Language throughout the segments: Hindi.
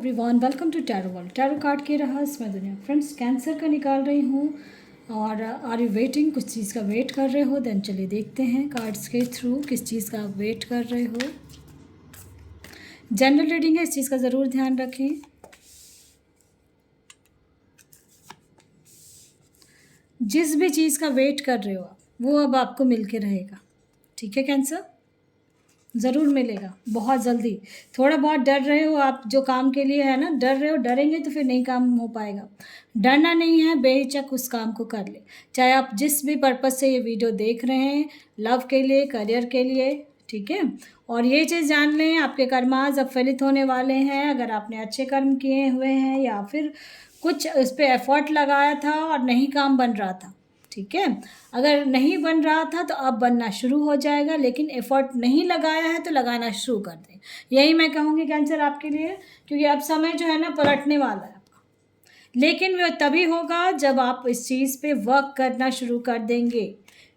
Everyone, welcome to tarot world. Tarot card के रहस्य में दुनिया। फ्रेंड्स, कैंसर का निकाल रही हूँ और आर यू वेटिंग, कुछ चीज़ का वेट कर रहे हो? देन चलिए देखते हैं कार्ड्स के थ्रू किस चीज़ का आप वेट कर रहे हो। जनरल रीडिंग है, इस चीज़ का ज़रूर ध्यान रखें। जिस भी चीज़ का वेट कर रहे हो आप, वो अब आपको मिल के रहेगा। ठीक है कैंसर, ज़रूर मिलेगा बहुत जल्दी। थोड़ा बहुत डर रहे हो आप जो काम के लिए, है ना, डर रहे हो, डरेंगे तो फिर नहीं काम हो पाएगा। डरना नहीं है, बेहिचक उस काम को कर ले। चाहे आप जिस भी पर्पज़ से ये वीडियो देख रहे हैं, लव के लिए, करियर के लिए, ठीक है। और ये चीज़ जान लें, आपके कर्माज अब फलित होने वाले हैं। अगर आपने अच्छे कर्म किए हुए हैं या फिर कुछ उस पर एफर्ट लगाया था और नहीं काम बन रहा था, ठीक है। अगर नहीं बन रहा था तो अब बनना शुरू हो जाएगा, लेकिन एफर्ट नहीं लगाया है तो लगाना शुरू कर दें। यही मैं कहूँगी कैंसर आपके लिए, क्योंकि अब समय जो है ना पलटने वाला है आपका। लेकिन वह तभी होगा जब आप इस चीज़ पे वर्क करना शुरू कर देंगे।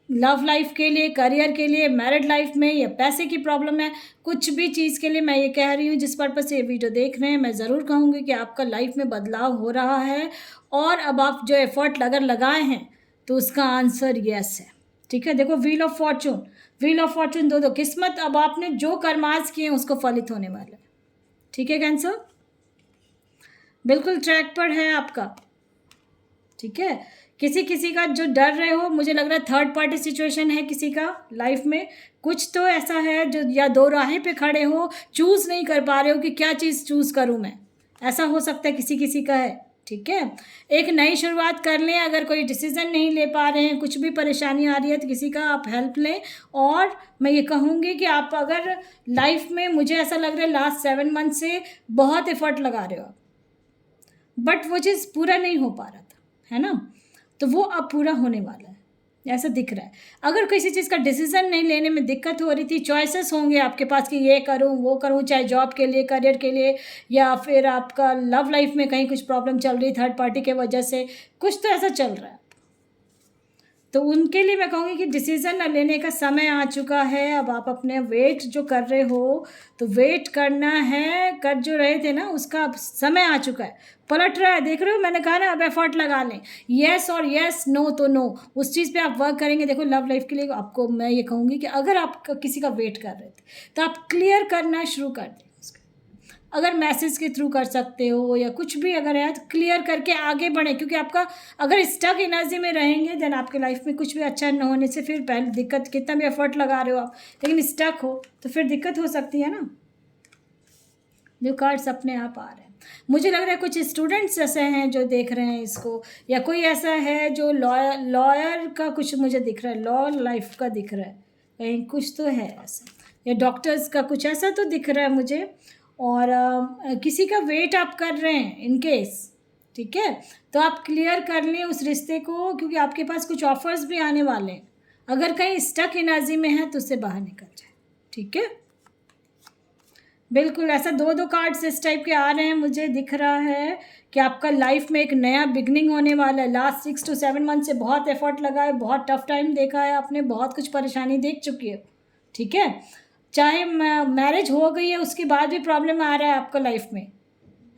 लव लाइफ के लिए, करियर के लिए, मैरिड लाइफ में, या पैसे की प्रॉब्लम है, कुछ भी चीज़ के लिए मैं ये कह रही हूँ। जिस पर्पज़ से ये वीडियो देख रहे हैं, मैं ज़रूर कहूँगी कि आपका लाइफ में बदलाव हो रहा है और अब आप जो एफर्ट अगर लगाए हैं तो उसका आंसर यस है। ठीक है, देखो wheel of Fortune, wheel of Fortune दो किस्मत। अब आपने जो कर्मास किए उसको फलित होने वाला है। ठीक है कैंसर, बिल्कुल ट्रैक पर है आपका। ठीक है, किसी किसी का जो डर रहे हो, मुझे लग रहा है थर्ड पार्टी सिचुएशन है किसी का लाइफ में। कुछ तो ऐसा है जो, या दो राहें पे खड़े हो, चूज़ नहीं कर पा रहे हो कि क्या चीज़ चूज़ करूँ मैं। ऐसा हो सकता है किसी किसी का है। ठीक है, एक नई शुरुआत कर लें। अगर कोई डिसीज़न नहीं ले पा रहे हैं, कुछ भी परेशानी आ रही है, तो किसी का आप हेल्प लें। और मैं ये कहूँगी कि आप अगर लाइफ में, मुझे ऐसा लग रहा है लास्ट 7 मंथ से बहुत एफर्ट लगा रहे हो आप, बट वो चीज़ पूरा नहीं हो पा रहा था, है ना, तो वो अब पूरा होने वाला है, ऐसा दिख रहा है। अगर किसी चीज़ का डिसीज़न नहीं लेने में दिक्कत हो रही थी, चॉइसेस होंगे आपके पास कि ये करूँ वो करूँ, चाहे जॉब के लिए, करियर के लिए, या फिर आपका लव लाइफ में कहीं कुछ प्रॉब्लम चल रही थर्ड पार्टी के वजह से, कुछ तो ऐसा चल रहा है, तो उनके लिए मैं कहूँगी कि डिसीज़न लेने का समय आ चुका है। अब आप अपने वेट जो कर रहे हो, तो वेट करना है, कर जो रहे थे ना, उसका अब समय आ चुका है, पलट रहा है। देख रहे हो, मैंने कहा ना, अब एफर्ट लगा लें। येस और येस, नो तो नो, उस चीज़ पे आप वर्क करेंगे। देखो लव लाइफ के लिए आपको मैं ये कहूँगी कि अगर आप किसी का वेट कर रहे थे तो आप क्लियर करना शुरू कर दें। अगर मैसेज के थ्रू कर सकते हो या कुछ भी अगर है तो क्लियर करके आगे बढ़ें, क्योंकि आपका अगर स्टक एनर्जी में रहेंगे देन आपके लाइफ में कुछ भी अच्छा न होने से फिर पहले दिक्कत, कितना भी एफर्ट लगा रहे हो आप लेकिन स्टक हो तो फिर दिक्कत हो सकती है ना। जो कार्ड्स अपने आप आ रहे हैं, मुझे लग रहा है कुछ स्टूडेंट्स ऐसे हैं जो देख रहे हैं इसको, या कोई ऐसा है जो लॉयर का कुछ मुझे दिख रहा है, लॉ लाइफ का दिख रहा है कहीं, कुछ तो है ऐसा, या डॉक्टर्स का कुछ ऐसा तो दिख रहा है मुझे। और किसी का वेट आप कर रहे हैं इन केस, ठीक है, तो आप क्लियर कर लें उस रिश्ते को, क्योंकि आपके पास कुछ ऑफर्स भी आने वाले हैं। अगर कहीं स्टक एनर्जी में है तो उससे बाहर निकल जाए। ठीक है, बिल्कुल ऐसा दो कार्ड्स इस टाइप के आ रहे हैं। मुझे दिख रहा है कि आपका लाइफ में एक नया बिगनिंग होने वाला है। लास्ट 6 to 7 मंथ से बहुत एफर्ट लगा है, बहुत टफ टाइम देखा है आपने, बहुत कुछ परेशानी देख चुकी है। ठीक है, चाहे मैरिज हो गई है उसके बाद भी प्रॉब्लम आ रहा है आपका लाइफ में,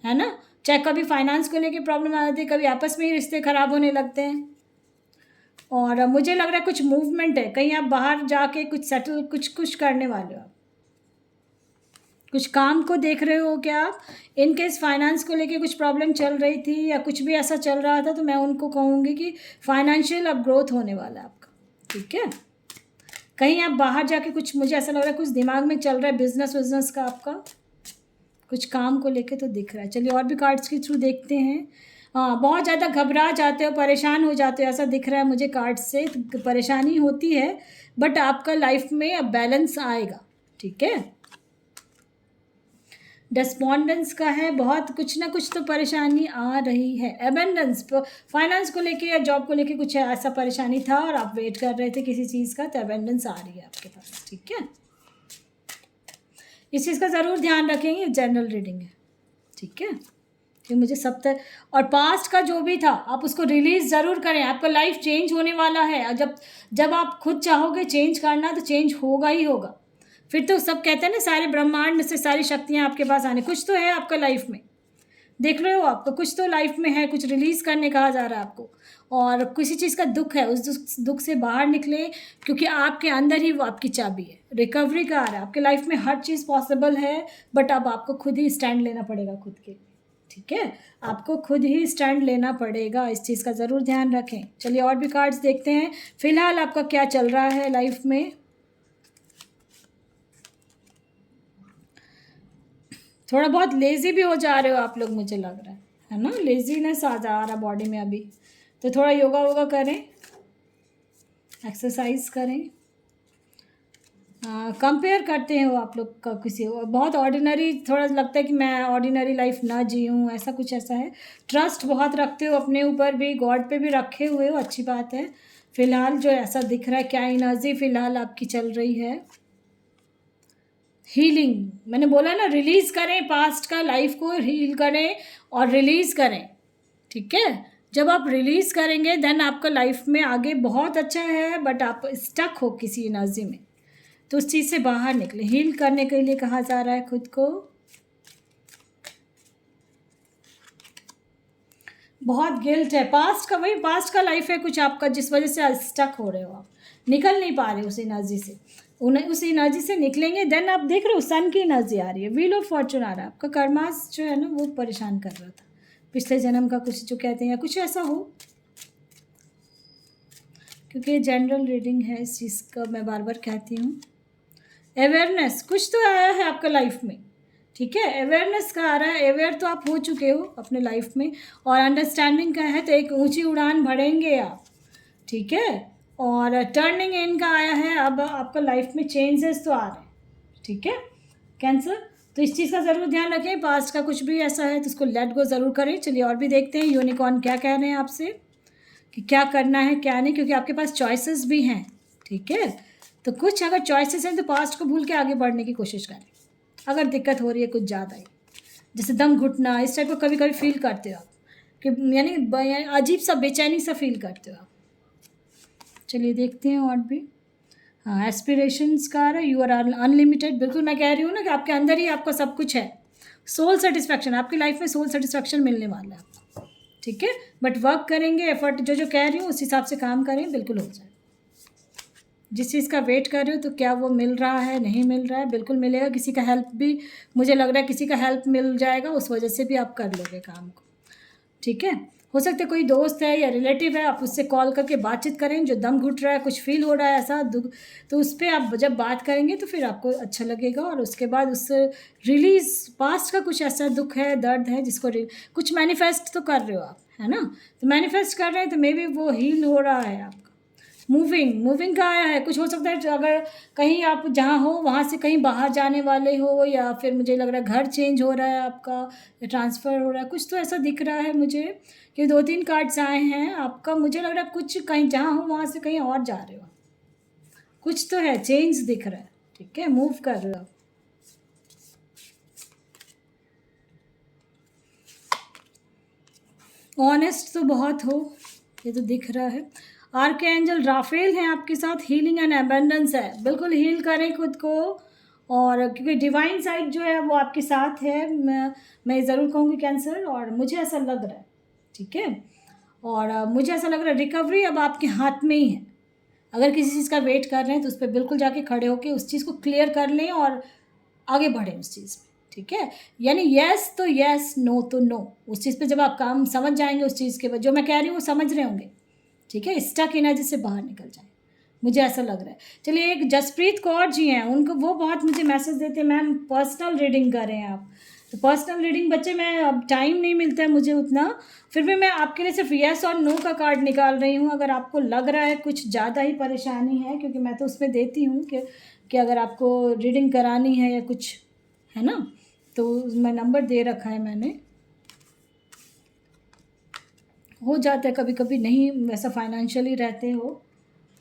है ना, चाहे कभी फाइनेंस को लेके प्रॉब्लम आ जाती है, कभी आपस में ही रिश्ते ख़राब होने लगते हैं। और मुझे लग रहा है कुछ मूवमेंट है, कहीं आप बाहर जाके कुछ सेटल, कुछ करने वाले हो, कुछ काम को देख रहे हो क्या आप। इन केस फाइनेंस को लेके कुछ प्रॉब्लम चल रही थी या कुछ भी ऐसा चल रहा था, तो मैं उनको कहूँगी कि फाइनेंशियल अब ग्रोथ होने वाला है आपका। ठीक है, कहीं आप बाहर जाके कुछ, मुझे ऐसा लग रहा है कुछ दिमाग में चल रहा है बिजनेस का आपका, कुछ काम को लेके तो दिख रहा है। चलिए और भी कार्ड्स के थ्रू देखते हैं। हाँ, बहुत ज़्यादा घबरा जाते हो, परेशान हो जाते हो, ऐसा दिख रहा है मुझे कार्ड से। तो परेशानी होती है बट आपका लाइफ में अब बैलेंस आएगा। ठीक है, डिस्पॉन्डेंस का है, बहुत कुछ ना कुछ तो परेशानी आ रही है। एबेंडेंस, फाइनेंस को लेके या जॉब को लेके कुछ ऐसा परेशानी था और आप वेट कर रहे थे किसी चीज़ का, तो एबेंडेंस आ रही है आपके पास। ठीक है, इस चीज़ का ज़रूर ध्यान रखेंगे, जनरल रीडिंग है। ठीक है, कि मुझे सब तक, और पास्ट का जो भी था आप उसको रिलीज़ ज़रूर करें। आपका लाइफ चेंज होने वाला है, और जब आप खुद चाहोगे चेंज करना तो चेंज होगा ही होगा। फिर तो सब कहते हैं ना, सारे ब्रह्मांड से सारी शक्तियाँ आपके पास आने, कुछ तो है आपका लाइफ में, देख रहे हो आपको कुछ तो लाइफ में है, कुछ रिलीज़ करने कहा जा रहा है आपको, और किसी चीज़ का दुख है, उस दुख से बाहर निकले, क्योंकि आपके अंदर ही वो आपकी चाबी है। रिकवरी का आ रहा है, आपके लाइफ में हर चीज़ पॉसिबल है, बट अब आपको खुद ही स्टैंड लेना पड़ेगा खुद के लिए, ठीक है? आपको खुद ही स्टैंड लेना पड़ेगा, इस चीज़ का ज़रूर ध्यान रखें। चलिए और भी कार्ड्स देखते हैं, फ़िलहाल आपका क्या चल रहा है लाइफ में। थोड़ा बहुत लेज़ी भी हो जा रहे हो आप लोग, मुझे लग रहा है ना? लेज़ीनेस आ जा रहा बॉडी में अभी, तो थोड़ा योगा वोगा करें, एक्सरसाइज करें। कंपेयर करते हो आप लोग का किसी, बहुत ऑर्डिनरी, थोड़ा लगता है कि मैं ऑर्डिनरी लाइफ ना जीऊँ, ऐसा कुछ ऐसा है। ट्रस्ट बहुत रखते हो अपने ऊपर भी, गॉड पे भी रखे हुए हो, अच्छी बात है। फ़िलहाल जो ऐसा दिख रहा है, क्या एनर्जी फ़िलहाल आपकी चल रही है? हीलिंग, मैंने बोला ना, रिलीज़ करें पास्ट का, लाइफ को हील करें और रिलीज़ करें, ठीक है? जब आप रिलीज़ करेंगे देन आपका लाइफ में आगे बहुत अच्छा है, बट आप स्टक हो किसी एनर्जी में, तो उस चीज़ से बाहर निकले। हील करने के लिए कहा जा रहा है खुद को। बहुत गिल्ट है, पास्ट का, वही पास्ट का लाइफ है कुछ आपका, जिस वजह से स्टक हो रहे हो आप, निकल नहीं पा रहे उस एनर्जी से। उस एनर्जी से निकलेंगे देन आप देख रहे हो सन की एनर्जी आ रही है, व्हील ऑफ फॉर्चून आ रहा है। आपका कर्मास जो है ना वो परेशान कर रहा था, पिछले जन्म का कुछ जो कहते हैं, या कुछ ऐसा हो, क्योंकि ये जनरल रीडिंग है, इस चीज़ का मैं बार बार कहती हूँ। अवेयरनेस कुछ तो आया है आपका लाइफ में, ठीक है? अवेयरनेस का आ रहा है, अवेयर तो आप हो चुके हो अपने लाइफ में, और अंडरस्टैंडिंग का है, तो एक ऊंची उड़ान भरेंगे आप, ठीक है? और टर्निंग इन का आया है, अब आपका लाइफ में चेंजेस तो आ रहे हैं, ठीक है कैंसर? तो इस चीज़ का ज़रूर ध्यान रखें, पास्ट का कुछ भी ऐसा है तो उसको लेट गो ज़रूर करें। चलिए और भी देखते हैं यूनिकॉर्न क्या कह रहे हैं आपसे, कि क्या करना है क्या नहीं, क्योंकि आपके पास चॉइसेस भी हैं, ठीक है? तो कुछ अगर चॉइसेस हैं तो पास्ट को भूल के आगे बढ़ने की कोशिश करें। अगर दिक्कत हो रही है कुछ ज़्यादा ही, जैसे दम घुटना, इस टाइप का कभी कभी फील करते हो आप, कि यानी अजीब सा बेचैनी सा फील करते हो आप। चलिए देखते हैं और भी। हाँ, एस्पिरेशंस का रहा है, यू आर अनलिमिटेड, बिल्कुल मैं कह रही हूँ ना कि आपके अंदर ही आपका सब कुछ है। सोल सेटिस्फैक्शन, आपकी लाइफ में सोल सेटिस्फैक्शन मिलने वाला है आपको, ठीक है? बट वर्क करेंगे, एफर्ट जो जो कह रही हूँ उस हिसाब से काम करें, बिल्कुल हो जाए। जिस चीज़ का वेट कर रहे हो तो क्या वो मिल रहा है, नहीं मिल रहा है? बिल्कुल मिलेगा। किसी का हेल्प भी, मुझे लग रहा है किसी का हेल्प मिल जाएगा, उस वजह से भी आप कर लोगे काम को, ठीक है? हो सकता है कोई दोस्त है या रिलेटिव है, आप उससे कॉल करके बातचीत करें, जो दम घुट रहा है, कुछ फील हो रहा है ऐसा दुख, तो उस पर आप जब बात करेंगे तो फिर आपको अच्छा लगेगा, और उसके बाद उससे रिलीज़, पास्ट का कुछ ऐसा दुख है, दर्द है, जिसको कुछ मैनिफेस्ट तो कर रहे हो आप, है ना? तो मैनिफेस्ट कर रहे हैं तो मे बी वो हील हो रहा है आपका। मूविंग का आया है, कुछ हो सकता है अगर कहीं आप जहाँ हो वहाँ से कहीं बाहर जाने वाले हो, या फिर मुझे लग रहा है घर चेंज हो रहा है आपका, या ट्रांसफ़र हो रहा है, कुछ तो ऐसा दिख रहा है मुझे, कि 2-3 कार्ड्स आए हैं आपका। मुझे लग रहा है कुछ कहीं जहाँ हो वहाँ से कहीं और जा रहे हो, कुछ तो है, चेंज दिख रहा है, ठीक है? मूव कर रहे हो। ऑनेस्ट तो बहुत हो, ये तो दिख रहा है। आर्कएंजल राफेल हैं आपके साथ, हीलिंग एंड एबंडेंस है, बिल्कुल हील करें खुद को, और क्योंकि डिवाइन साइड जो है वो आपके साथ है, मैं ज़रूर कहूँगी कैंसर, और मुझे ऐसा लग रहा है, ठीक है? और मुझे ऐसा लग रहा है रिकवरी अब आपके हाथ में ही है। अगर किसी चीज़ का वेट कर रहे हैं तो उस पर बिल्कुल जाके खड़े होके उस चीज़ को क्लियर कर लें और आगे बढ़ें उस चीज़ में, ठीक है? यानी येस तो येस, नो तो नो। उस चीज़ पे जब आप काम समझ जाएंगे, उस चीज़ के बाद जो मैं कह रही हूँ वो समझ रहे होंगे, ठीक है? स्टक एनर्जी से बाहर निकल जाए, मुझे ऐसा लग रहा है। चलिए एक जसप्रीत कौर जी हैं, उनको वो बहुत मुझे मैसेज देते हैं, मैम पर्सनल रीडिंग करें आप। तो पर्सनल रीडिंग बच्चे, मैं अब टाइम नहीं मिलता है मुझे उतना, फिर भी मैं आपके लिए सिर्फ येस और नो का कार्ड निकाल रही हूँ। अगर आपको लग रहा है कुछ ज़्यादा ही परेशानी है, क्योंकि मैं तो उसमें देती हूँ कि अगर आपको रीडिंग करानी है या कुछ, है ना, तो मैं नंबर दे रखा है मैंने। हो जाता है कभी कभी, नहीं वैसा फाइनेंशियली रहते हो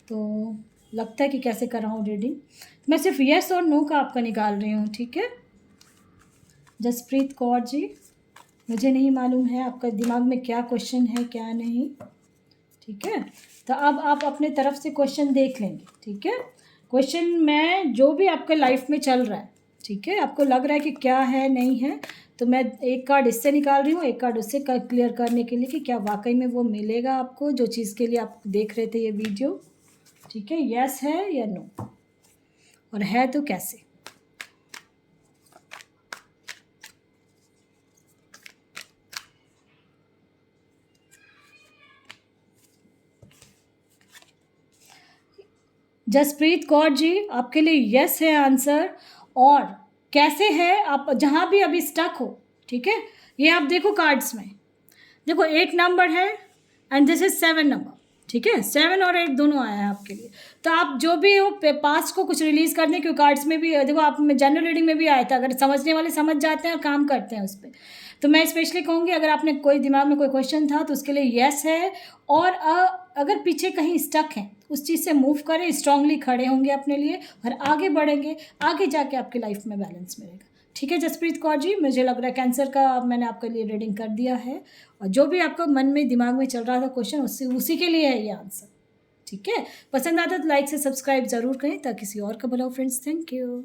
तो लगता है कि कैसे कराऊँ रीडिंग, मैं सिर्फ येस और नो का आपका निकाल रही हूँ, ठीक है? जसप्रीत कौर जी, मुझे नहीं मालूम है आपका दिमाग में क्या क्वेश्चन है क्या नहीं, ठीक है? तो अब आप अपने तरफ से क्वेश्चन देख लेंगे, ठीक है? क्वेश्चन में जो भी आपके लाइफ में चल रहा है, ठीक है, आपको लग रहा है कि क्या है नहीं है, तो मैं एक कार्ड इससे निकाल रही हूँ, एक कार्ड उससे क्लियर करने के लिए कि क्या वाकई में वो मिलेगा आपको जो चीज़ के लिए आप देख रहे थे ये वीडियो। ठीक है, यस है या नो, और है तो कैसे। जसप्रीत कौर जी, आपके लिए यस है आंसर। और कैसे है, आप जहाँ भी अभी स्टक हो, ठीक है, ये आप देखो कार्ड्स में, देखो 8 नंबर है एंड दिस इज 7 नंबर। ठीक है, 7 और 8 दोनों आया है आपके लिए। तो आप जो भी हो पास्ट को कुछ रिलीज़ करने के कार्ड्स में भी देखो, आप में जनरल रीडिंग में भी आया था, अगर समझने वाले समझ जाते हैं और काम करते हैं उस पर। तो मैं स्पेशली कहूँगी अगर आपने कोई दिमाग में कोई क्वेश्चन था तो उसके लिए यस है। और अगर पीछे कहीं स्टक हैं उस चीज़ से मूव करें, स्ट्रांगली खड़े होंगे अपने लिए और आगे बढ़ेंगे, आगे जाके आपकी लाइफ में बैलेंस मिलेगा। ठीक है जसप्रीत कौर जी, मुझे लग रहा है कैंसर का मैंने आपके लिए रीडिंग कर दिया है, और जो भी आपका मन में दिमाग में चल रहा था क्वेश्चन उसी के लिए है ये आंसर। ठीक है, पसंद आता तो लाइक से सब्सक्राइब ज़रूर करें ताकि किसी और का भला हो फ्रेंड्स। Thank you.